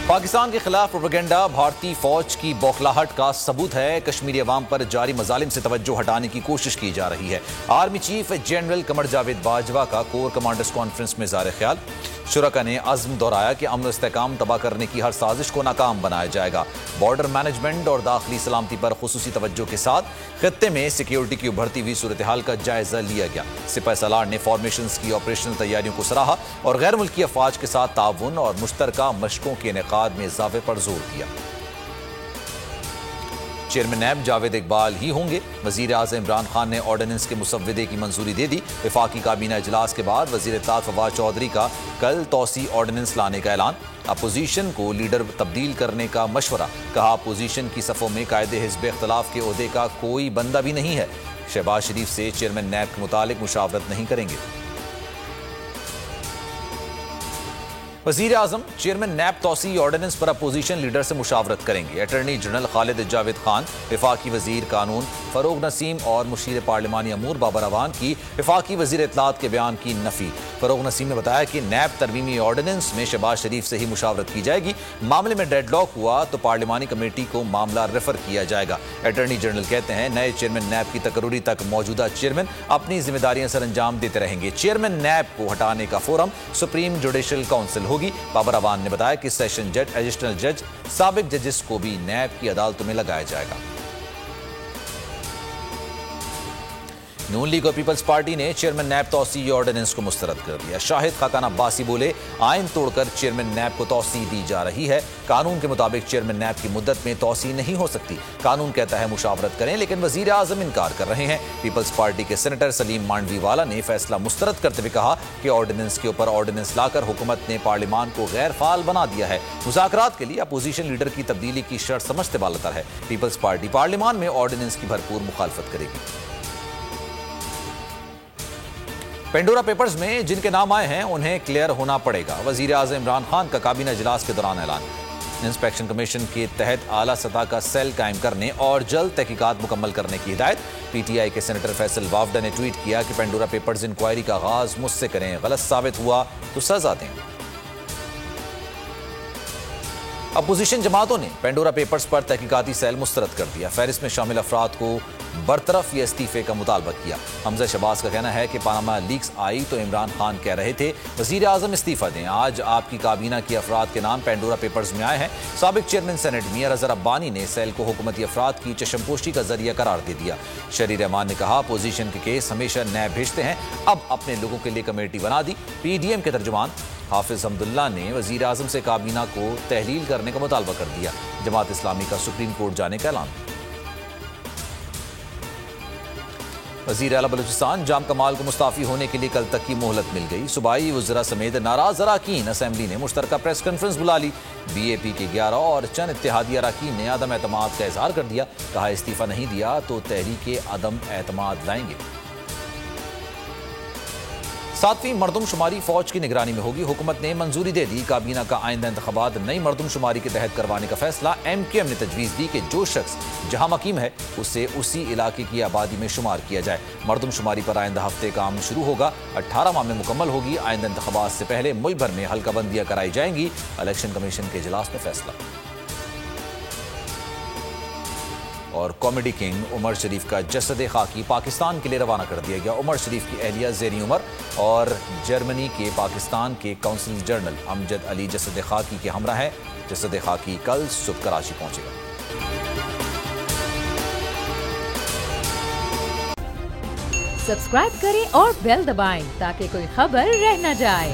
पाकिस्तान के खिलाफ प्रोपेगेंडा भारतीय फौज की बौखलाहट का सबूत है। कश्मीरी अवाम पर जारी मजालिम से तवज्जो हटाने की कोशिश की जा रही है। Army chief general Qamar Javed Bajwa का कोर कमांडर्स कॉन्फ्रेंस में ज़ाहिर ख्याल। शुरका ने अज़्म दोहराया कि अमन इस्तेहकाम तबाह करने की हर साजिश को नाकाम बनाया जाएगा। बॉर्डर मैनेजमेंट और दाखिली सलामती पर खुसूसी तवज्जो के साथ खित्ते में सिक्योरिटी की उभरती हुई सूरत हाल का जायजा लिया गया। सिपाही सालार ने फॉर्मेशन की ऑपरेशनल तैयारियों को सराहा और गैर मुल्की अफवाज के साथ ताउन और मुश्तरका मशकों के इनेकाद में इजाफे पर जोर दिया। चेयरमैन नैब जावेद इकबाल ही होंगे। वजीर आज़म इमरान खान ने ऑर्डिनेंस के मुसव्वदे की मंजूरी दे दी। वफाकी काबीना इजलास के बाद वजीर इत्तेलात फवाद चौधरी का कल तौसी ऑर्डिनेंस लाने का ऐलान। अपोजिशन को लीडर तब्दील करने का मशवरा। कहा अपोजिशन की सफ़ों में कायदे हिज़्ब इख्तिलाफ के ओहदे का कोई बंदा भी नहीं है। शहबाज शरीफ से चेयरमैन नैब के मुतालिक मुशावरत नहीं करेंगे। वज़ीर आज़म चेयरमैन नैब तौसी ऑर्डिनेंस पर अपोजिशन लीडर से मुशावरत करेंगे। अटॉर्नी जनरल खालिद जावेद खान, वफाकी वजीर कानून फरूग नसीम और मुशीर पार्लिमानी अमूर बाबर अवान की वफाकी वजीर इत्तलात के बयान की नफी। फरूग नसीम ने बताया कि नैब तरमीमी ऑर्डिनेंस में शहबाज शरीफ से ही मुशावरत की जाएगी। मामले में डेडलॉक हुआ तो पार्लिमानी कमेटी को मामला रेफर किया जाएगा। अटॉर्नी जनरल कहते हैं नए चेयरमैन नैब की तकरूरी तक मौजूदा चेयरमैन अपनी जिम्मेदारियां सर अंजाम देते रहेंगे। चेयरमैन नैब को हटाने का फोरम सुप्रीम जुडिशल काउंसिल होगी। बाबर अवान ने बताया कि सेशन जज, एडिशनल जज, साबिक जजेस को भी नैब की अदालतों में लगाया जाएगा। नून लीग और पीपल्स पार्टी ने चेयरमैन नैब तौसी ऑर्डिनेंस को मुस्तरद कर दिया। शाहिद खाकान अब्बासी बोले आइन तोड़कर चेयरमैन नैब को तौसी दी जा रही है। कानून के मुताबिक चेयरमैन नैब की मुद्दत में तौसी नहीं हो सकती। कानून कहता है मुशावरत करें, लेकिन वजीर आजम इनकार कर रहे हैं। पीपल्स पार्टी के सेनेटर सलीम मांडवीवाला ने फैसला मुस्तरद करते हुए कहा कि ऑर्डिनेंस के ऊपर ऑर्डिनेंस लाकर हुकूमत ने पार्लियामान को गैर फाल बना दिया है। मुज़ाकरात के लिए अपोजिशन लीडर की तब्दीली की शर्त समझते बालतर है। पीपल्स पार्टी पार्लियामान में ऑर्डिनेंस की भरपूर मुखालफत करेगी। पेंडोरा पेपर्स में जिनके नाम आए हैं उन्हें क्लियर होना पड़ेगा। वजीर आज़म इमरान खान का काबीना इजलास के दौरान ऐलान। इंस्पेक्शन कमीशन के तहत आला सतह का सेल कायम करने और जल्द तहकीकात मुकम्मल करने की हिदायत। पीटीआई के सेनेटर फैसल वावडा ने ट्वीट किया कि पेंडोरा पेपर्स इंक्वायरी का आगाज मुझसे करें, गलत साबित हुआ तो सजा दें। अपोजिशन जमातों ने पेंडोरा पेपर्स पर तहकीकाती सेल मुस्तरद कर दिया। फहरिस्त में शामिल अफराद को बरतरफ या इस्तीफे का मुतालबा किया। हमजा शहबाज का कहना है कि पानामा लीक्स आई तो इमरान खान कह रहे थे वजीर आजम इस्तीफा दें। आज आपकी काबीना के अफराद के नाम पेंडोरा पेपर्स में आए हैं। साबिक चेयरमैन सेनेट मियां रज़ा रब्बानी ने सेल को हुकूमती अफराद की चशमपोशी का जरिया करार दे दिया। शरीर रहमान ने कहा अपोजिशन के केस हमेशा नैब भेजते हैं, अब अपने लोगों के लिए कमेटी बना दी। PDM के तर्जुमान हाफिज हमदुल्ला ने वजीर आजम से काबीना को तहलील करने का मुतालबा कर दिया। जमात इस्लामी का सुप्रीम कोर्ट जाने का ऐलान। वजीर आला बलूचिस्तान जाम कमाल को मुस्ताफी होने के लिए कल तक की मोहलत मिल गई। सूबाई वज़रा समेत नाराज अराकीन असेंबली ने मुश्तरका प्रेस कॉन्फ्रेंस बुला ली। BAP के 11 और चंद इत्तेहादी अराकीन ने अदम एतमाद का इजहार कर दिया। कहा इस्तीफा नहीं दिया तो तहरीक अदम एतमाद लाएंगे। 7वीं मरदमशुमारी फौज की निगरानी में होगी। हुकूमत ने मंजूरी दे दी। काबीना का आइंदा इंतखाबात नई मरदमशुमारी के तहत करवाने का फैसला। MKM ने तजवीज़ दी कि जो शख्स जहां मकीम है उसे उसी इलाके की आबादी में शुमार किया जाए। मरदमशुमारी पर आइंदा हफ्ते काम शुरू होगा। 18 माह में मुकम्मल होगी। आइंदा इंतखाबात से पहले मुल्क भर में हल्का बंदियां कराई जाएंगी। इलेक्शन कमीशन के इजलास में फैसला। और कॉमेडी किंग उमर शरीफ का जसद खाकी पाकिस्तान के लिए रवाना कर दिया गया। उमर शरीफ की अहलिया ज़ेरी उमर और जर्मनी के पाकिस्तान के काउंसिल जनरल अमजद अली जसद खाकी के हमरा हैं। जसद खाकी कल सुबह कराची पहुंचेगा। सब्सक्राइब करें और बेल दबाएं ताकि कोई खबर रह न जाए।